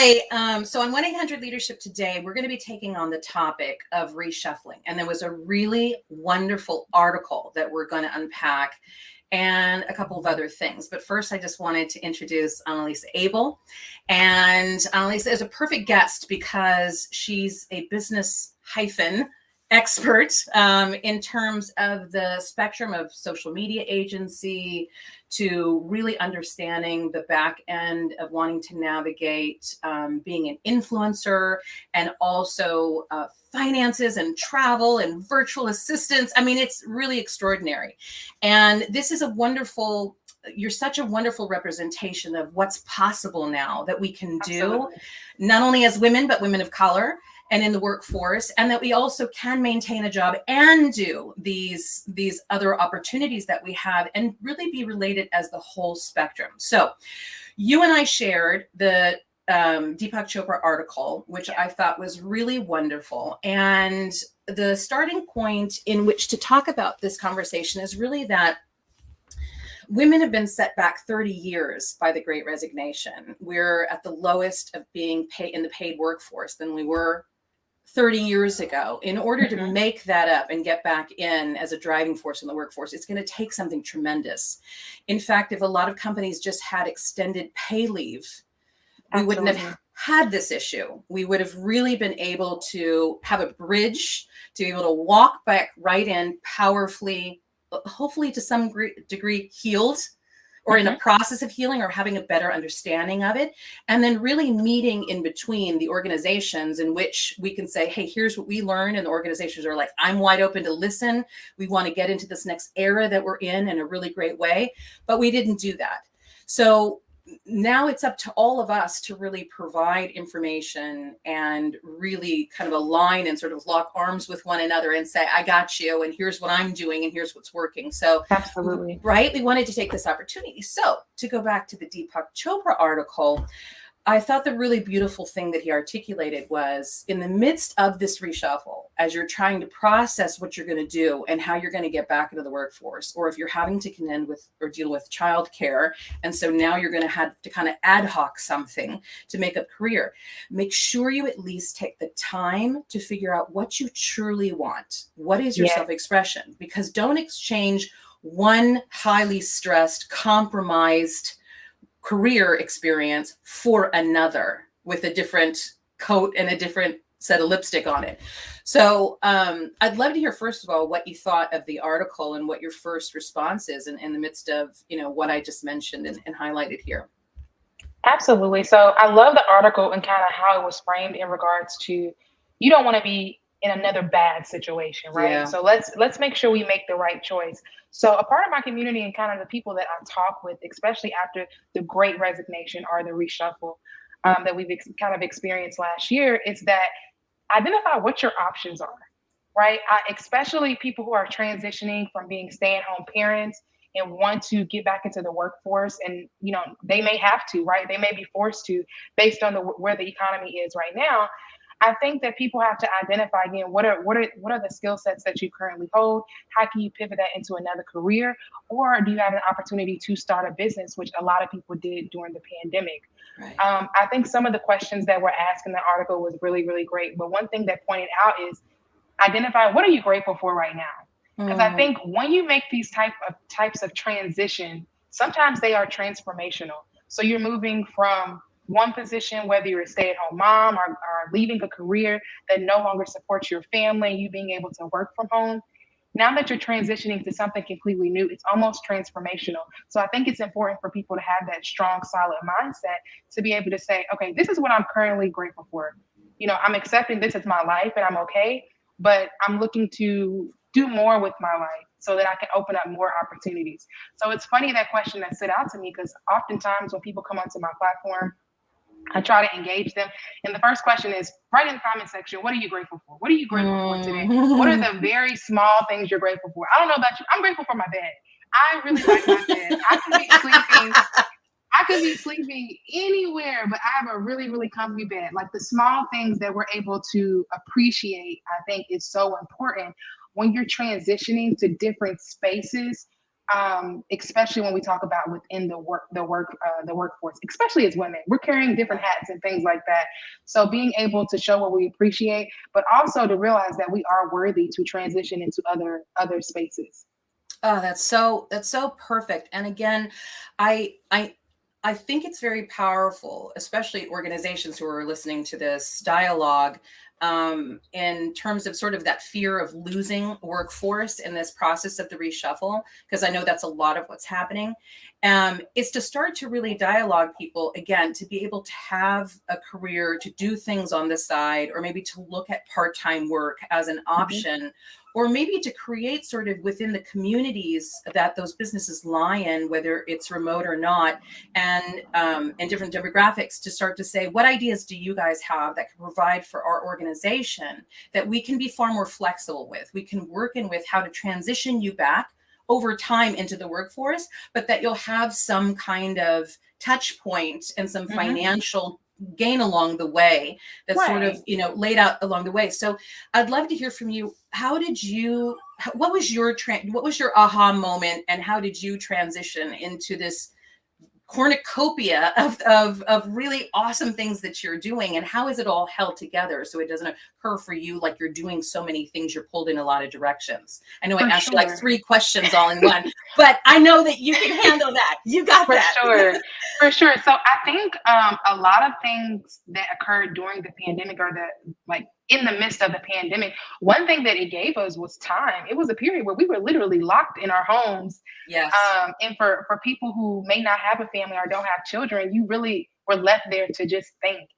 Hi. So on 1-800 Leadership today, we're going to be taking on the topic of reshuffling. And there was a really wonderful article that we're going to unpack and a couple of other things. But first, I just wanted to introduce Annalisa Abell. And Annalisa is a perfect guest because she's a business hyphen expert in terms of the spectrum of social media agency to really understanding the back end of wanting to navigate being an influencer and also finances and travel and virtual assistants. I mean, it's really extraordinary. And this is you're such a wonderful representation of what's possible now that we can do, not only as women, but women of color and in the workforce, and that we also can maintain a job and do these other opportunities that we have and really be related as the whole spectrum. So you and I shared the Deepak Chopra article, which I thought was really wonderful. And the starting point in which to talk about this conversation is really that women have been set back 30 years by the Great Resignation. We're at the lowest of being paid in the paid workforce than we were 30 years ago. In order to make that up and get back in as a driving force in the workforce, it's going to take something tremendous. In fact, if a lot of companies just had extended pay leave, we wouldn't have had this issue. We would have really been able to have a bridge to be able to walk back right in powerfully, hopefully to some degree healed or in a process of healing or having a better understanding of it. And then really meeting in between the organizations in which we can say, hey, here's what we learned. And the organizations are like, I'm wide open to listen. We want to get into this next era that we're in a really great way. But we didn't do that. So now it's up to all of us to really provide information and really kind of align and sort of lock arms with one another and say, I got you, and here's what I'm doing, and here's what's working. So absolutely, right, we wanted to take this opportunity. So to go back to the Deepak Chopra article, I thought the really beautiful thing that he articulated was in the midst of this reshuffle, as you're trying to process what you're going to do and how you're going to get back into the workforce, or if you're having to contend with or deal with childcare, and so now you're going to have to kind of ad hoc something to make a career, make sure you at least take the time to figure out what you truly want. What is your self-expression? Because don't exchange one highly stressed, compromised career experience for another with a different coat and a different set of lipstick on it. So I'd love to hear, first of all, what you thought of the article and what your first response is in the midst of, what I just mentioned and highlighted here. Absolutely. So I love the article and kind of how it was framed in regards to, you don't want to be in another bad situation, right? Yeah. So let's make sure we make the right choice. So a part of my community and kind of the people that I talk with, especially after the Great Resignation or the reshuffle that we've kind of experienced last year, is that identify what your options are, right? Especially people who are transitioning from being stay-at-home parents and want to get back into the workforce, and they may have to, right? They may be forced to, based on where the economy is right now. I think that people have to identify again what are the skill sets that you currently hold. How can you pivot that into another career, or do you have an opportunity to start a business, which a lot of people did during the pandemic? Right. I think some of the questions that were asked in the article was really, really great. But one thing that pointed out is identify what are you grateful for right now. Because I think when you make these types of transition, sometimes they are transformational. So you're moving from one position, whether you're a stay-at-home mom or leaving a career that no longer supports your family, you being able to work from home. Now that you're transitioning to something completely new, it's almost transformational. So I think it's important for people to have that strong, solid mindset to be able to say, okay, this is what I'm currently grateful for. I'm accepting this as my life and I'm okay, but I'm looking to do more with my life so that I can open up more opportunities. So it's funny, that question that stood out to me, because oftentimes when people come onto my platform, I try to engage them. And the first question is, write in the comment section, what are you grateful for? What are you grateful for today? What are the very small things you're grateful for? I don't know about you. I'm grateful for my bed. I really like my bed. I could be sleeping anywhere, but I have a really, really comfy bed. Like the small things that we're able to appreciate, I think is so important when you're transitioning to different spaces. especially when we talk about within the workforce, especially as women, we're carrying different hats and things like that. So being able to show what we appreciate, but also to realize that we are worthy to transition into other spaces. Oh, that's so perfect. And again, I think it's very powerful, especially organizations who are listening to this dialogue, in terms of sort of that fear of losing workforce in this process of the reshuffle, because I know that's a lot of what's happening. Is to start to really dialogue people again, to be able to have a career, to do things on the side, or maybe to look at part-time work as an option, or maybe to create sort of within the communities that those businesses lie in, whether it's remote or not, and different demographics, to start to say, what ideas do you guys have that can provide for our organization that we can be far more flexible with? We can work in with how to transition you back over time into the workforce, but that you'll have some kind of touch point and some financial gain along the way that's sort of, laid out along the way. So I'd love to hear from you. What was your aha moment, and how did you transition into this cornucopia of really awesome things that you're doing, and how is it all held together so it doesn't occur for you like you're doing so many things, you're pulled in a lot of directions? I know I asked you like 3 questions all in one, but I know that you can handle that. You got that. For sure. So I think a lot of things that occurred during the pandemic, or in the midst of the pandemic, one thing that it gave us was time. It was a period where we were literally locked in our homes. Yes. And for people who may not have a family or don't have children, you really were left there to just think.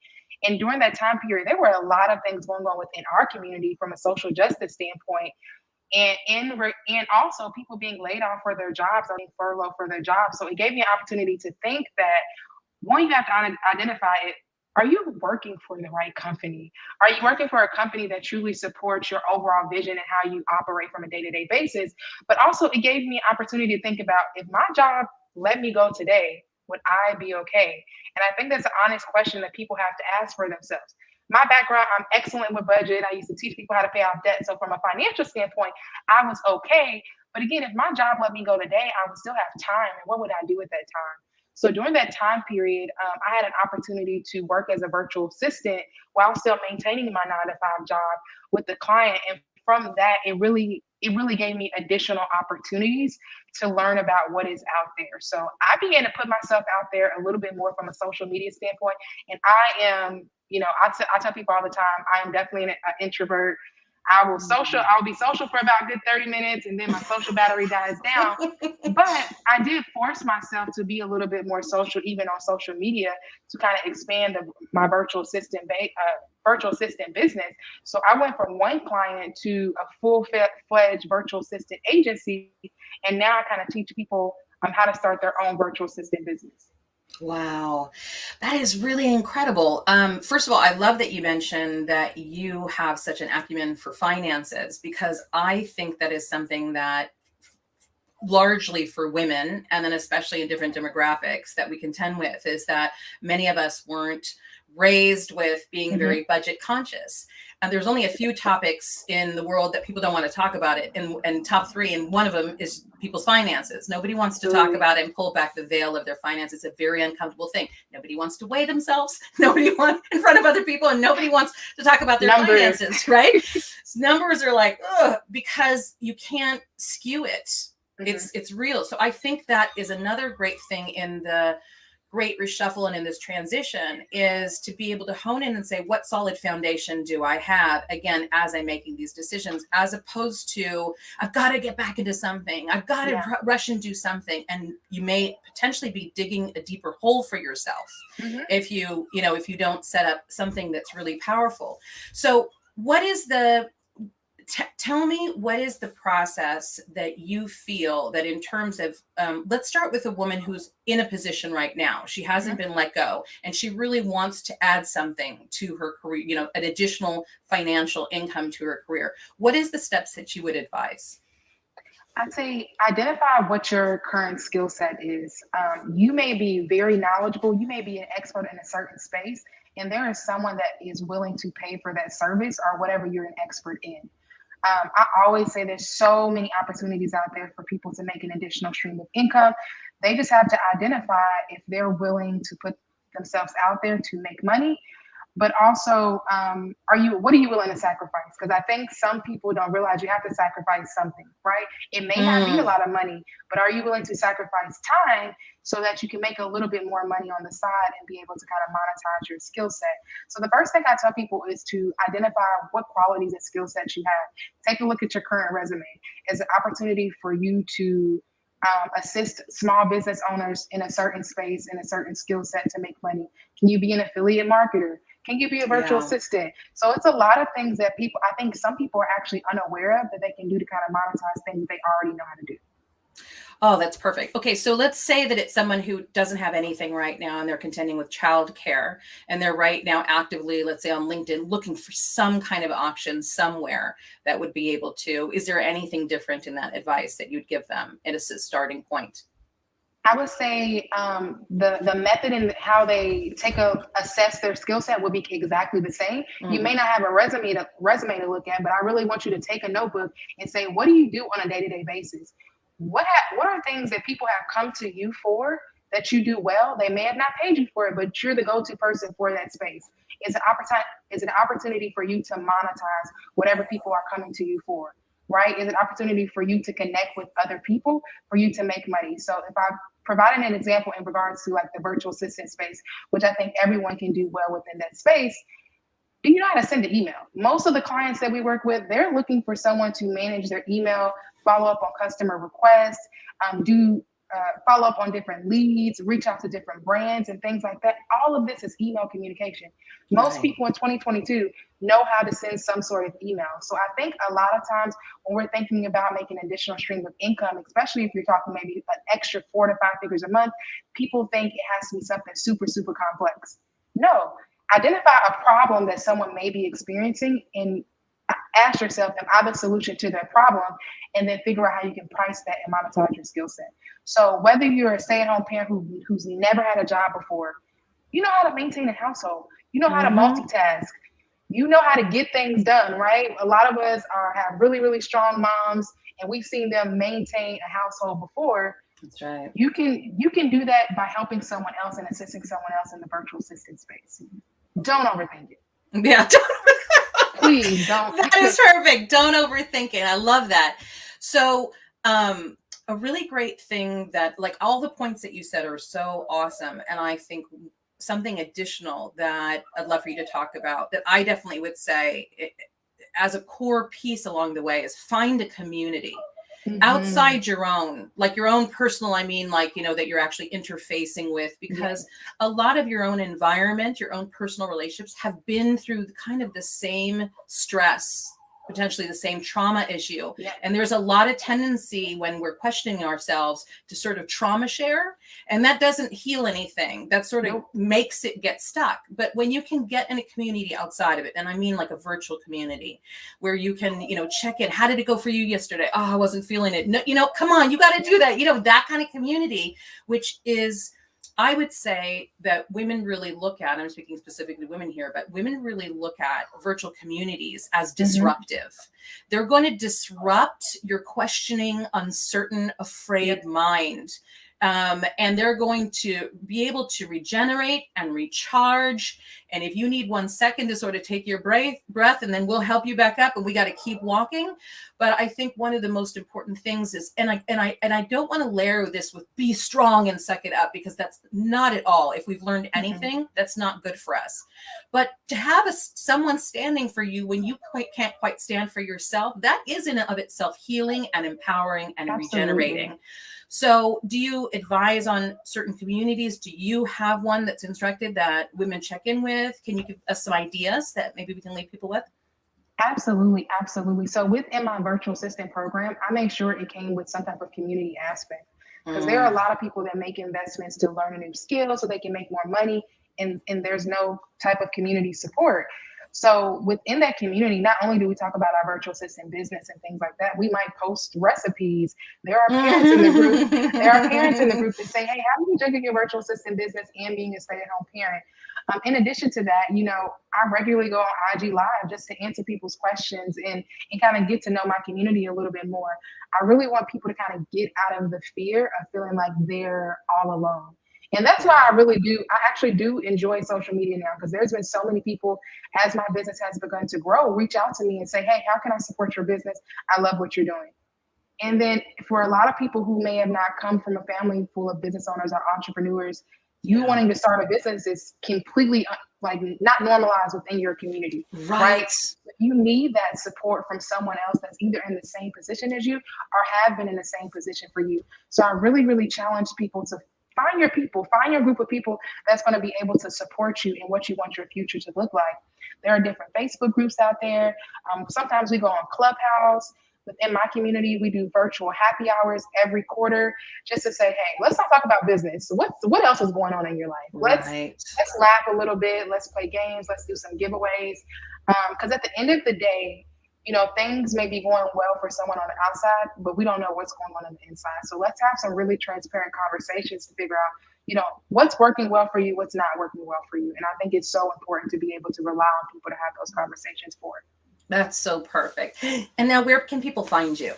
And during that time period, there were a lot of things going on within our community from a social justice standpoint. And also people being laid off for their jobs or being furloughed for their jobs. So it gave me an opportunity to think that, one, you have to identify it. Are you working for the right company? Are you working for a company that truly supports your overall vision and how you operate from a day-to-day basis? But also it gave me an opportunity to think about, if my job let me go today, would I be okay? And I think that's an honest question that people have to ask for themselves. My background, I'm excellent with budget. I used to teach people how to pay off debt. So from a financial standpoint, I was okay. But again, if my job let me go today, I would still have time. And what would I do at that time? So during that time period, I had an opportunity to work as a virtual assistant while still maintaining my 9-to-5 job with the client. And from that, it really gave me additional opportunities to learn about what is out there. So I began to put myself out there a little bit more from a social media standpoint. And I am, I tell people all the time, I am definitely an introvert. I'll be social for about a good 30 minutes, and then my social battery dies down. But I did force myself to be a little bit more social, even on social media, to kind of expand my virtual assistant business. So I went from one client to a full-fledged virtual assistant agency, and now I kind of teach people how to start their own virtual assistant business. Wow, that is really incredible. First of all, I love that you mentioned that you have such an acumen for finances, because I think that is something that largely for women, and then especially in different demographics that we contend with, is that many of us weren't raised with being very budget conscious. And there's only a few topics in the world that people don't want to talk about it. And top 3, and one of them is people's finances. Nobody wants to talk about it and pull back the veil of their finances. It's a very uncomfortable thing. Nobody wants to weigh themselves. Nobody wants in front of other people, and nobody wants to talk about their finances, right? Numbers are like, ugh, because you can't skew it. It's real. So I think that is another great thing in the Great Reshuffle and in this transition, is to be able to hone in and say, what solid foundation do I have, again, as I'm making these decisions, as opposed to, I've got to get back into something, I've got to rush and do something. And you may potentially be digging a deeper hole for yourself if you don't set up something that's really powerful. So what is tell me, what is the process that you feel that, in terms of, let's start with a woman who's in a position right now. She hasn't been let go, and she really wants to add something to her career, an additional financial income to her career. What is the steps that you would advise? I'd say identify what your current skill set is. You may be very knowledgeable. You may be an expert in a certain space, and there is someone that is willing to pay for that service or whatever you're an expert in. I always say there's so many opportunities out there for people to make an additional stream of income. They just have to identify if they're willing to put themselves out there to make money, but also what are you willing to sacrifice? Because I think some people don't realize you have to sacrifice something, right? It may not be a lot of money, but are you willing to sacrifice time so that you can make a little bit more money on the side and be able to kind of monetize your skill set? So the first thing I tell people is to identify what qualities and skill sets you have. Take a look at your current resume as an opportunity for you to assist small business owners in a certain space, in a certain skill set to make money. Can you be an affiliate marketer? Can you be a virtual assistant? So it's a lot of things that I think some people are actually unaware of that they can do to kind of monetize things they already know how to do. Oh, that's perfect. Okay, so let's say that it's someone who doesn't have anything right now and they're contending with childcare and they're right now actively, let's say on LinkedIn, looking for some kind of option somewhere that would be able to. Is there anything different in that advice that you'd give them at a starting point? I would say the method and how they assess their skill set would be exactly the same. You may not have a resume to look at, but I really want you to take a notebook and say, what do you do on a day-to-day basis? What are things that people have come to you for that you do well? They may have not paid you for it, but you're the go-to person for that space. It's an opportunity for you to monetize whatever people are coming to you for, right? It's an opportunity for you to connect with other people, for you to make money. So if I provided an example in regards to like the virtual assistant space, which I think everyone can do well within that space, do you know how to send an email? Most of the clients that we work with, they're looking for someone to manage their email, follow up on customer requests, follow up on different leads, reach out to different brands and things like that. All of this is email communication. Most people in 2022 know how to send some sort of email. So I think a lot of times when we're thinking about making an additional stream of income, especially if you're talking maybe an extra 4 to 5 figures a month, people think it has to be something super, super complex. No, identify a problem that someone may be experiencing and ask yourself, am I the solution to their problem? And then figure out how you can price that and monetize your skill set. So whether you're a stay-at-home parent who's never had a job before, you know how to maintain a household. You know how to multitask. You know how to get things done, right? A lot of us have really, really strong moms, and we've seen them maintain a household before. That's right. You can do that by helping someone else and assisting someone else in the virtual assistant space. Don't overthink it. Yeah. Please don't. That is perfect. Don't overthink it. I love that. So, a really great thing that, like, all the points that you said are so awesome. And I think something additional that I'd love for you to talk about that I definitely would say as a core piece along the way is find a community. Outside your own, like your own personal, I mean, like, you know, that you're actually interfacing with, because a lot of your own environment, your own personal relationships have been through kind of the same stress, potentially the same trauma issue. And there's a lot of tendency when we're questioning ourselves to sort of trauma share, and that doesn't heal anything. That sort of makes it get stuck. But when you can get in a community outside of it, and I mean like a virtual community where you can, you know, check in. How did it go for you yesterday? Oh, I wasn't feeling it. No, you know, come on, you got to do that. You know, that kind of community, which is, I would say that women really look at, I'm speaking specifically to women here, but women really look at virtual communities as disruptive. They're going to disrupt your questioning, uncertain, afraid mind. And they're going to be able to regenerate and recharge. And if you need 1 second to sort of take your breath, and then we'll help you back up, and we got to keep walking. But I think one of the most important things is, and I don't want to layer this with be strong and suck it up, because that's not at all. If we've learned anything, that's not good for us. But to have someone standing for you when you can't quite stand for yourself, that is in and of itself healing and empowering and regenerating. So do you advise on certain communities? Do you have one that's instructed that women check in with? Can you give us some ideas that maybe we can leave people with? Absolutely. Absolutely. So within my virtual assistant program, I make sure it came with some type of community aspect, because there are a lot of people that make investments to learn a new skill so they can make more money, and there's no type of community support. So within that community, not only do we talk about our virtual assistant business and things like that, we might post recipes. There are parents in the group. There are parents in the group that say, hey, how are you juggling your virtual assistant business and being a stay-at-home parent? In addition to that, I regularly go on IG Live just to answer people's questions and kind of get to know my community a little bit more. I really want people to kind of get out of the fear of feeling like they're all alone. And that's why I actually do enjoy social media now, because there's been so many people, as my business has begun to grow, reach out to me and say, hey, how can I support your business? I love what you're doing. And then for a lot of people who may have not come from a family full of business owners or entrepreneurs, you wanting to start a business is completely not normalized within your community, right? You need that support from someone else that's either in the same position as you or have been in the same position for you. So I really, really challenge people to find your people, find your group of people that's going to be able to support you in what you want your future to look like. There are different Facebook groups out there. Sometimes we go on Clubhouse. Within my community, we do virtual happy hours every quarter just to say, hey, let's not talk about business. What else is going on in your life? Let's laugh a little bit. Let's play games. Let's do some giveaways. Because at the end of the day, things may be going well for someone on the outside, but we don't know what's going on the inside. So let's have some really transparent conversations to figure out, what's working well for you, what's not working well for you. And I think it's so important to be able to rely on people to have those conversations for it. That's so perfect. And now where can people find you?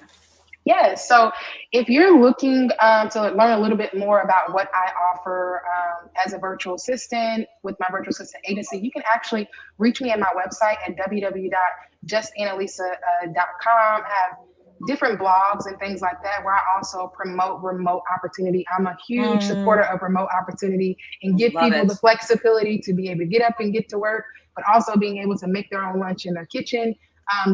Yes. So if you're looking to learn a little bit more about what I offer as a virtual assistant with my virtual assistant agency, you can actually reach me at my website at www.justannalisa.com. I have different blogs and things like that where I also promote remote opportunity. I'm a huge supporter of remote opportunity and give people the flexibility to be able to get up and get to work, but also being able to make their own lunch in their kitchen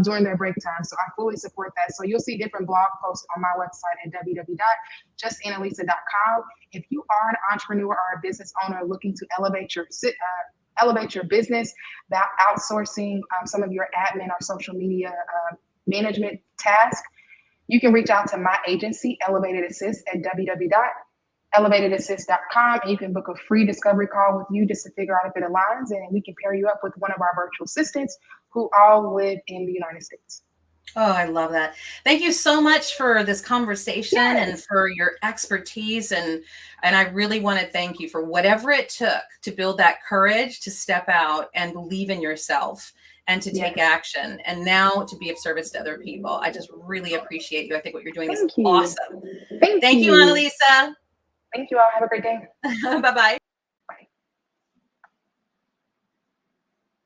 during their break time. So I fully support that. So you'll see different blog posts on my website at www.justannalisa.com. If you are an entrepreneur or a business owner looking to elevate your business without outsourcing some of your admin or social media management tasks, you can reach out to my agency, Elevated Assist, at www.elevatedassist.com, and you can book a free discovery call with you just to figure out if it aligns, and we can pair you up with one of our virtual assistants who all live in the United States. Oh, I love that. Thank you so much for this conversation and for your expertise. And I really want to thank you for whatever it took to build that courage to step out and believe in yourself and to take action, and now to be of service to other people. I just really appreciate you. I think what you're doing is awesome. Thank you, Annalisa. Thank you all. Have a great day. Bye-bye.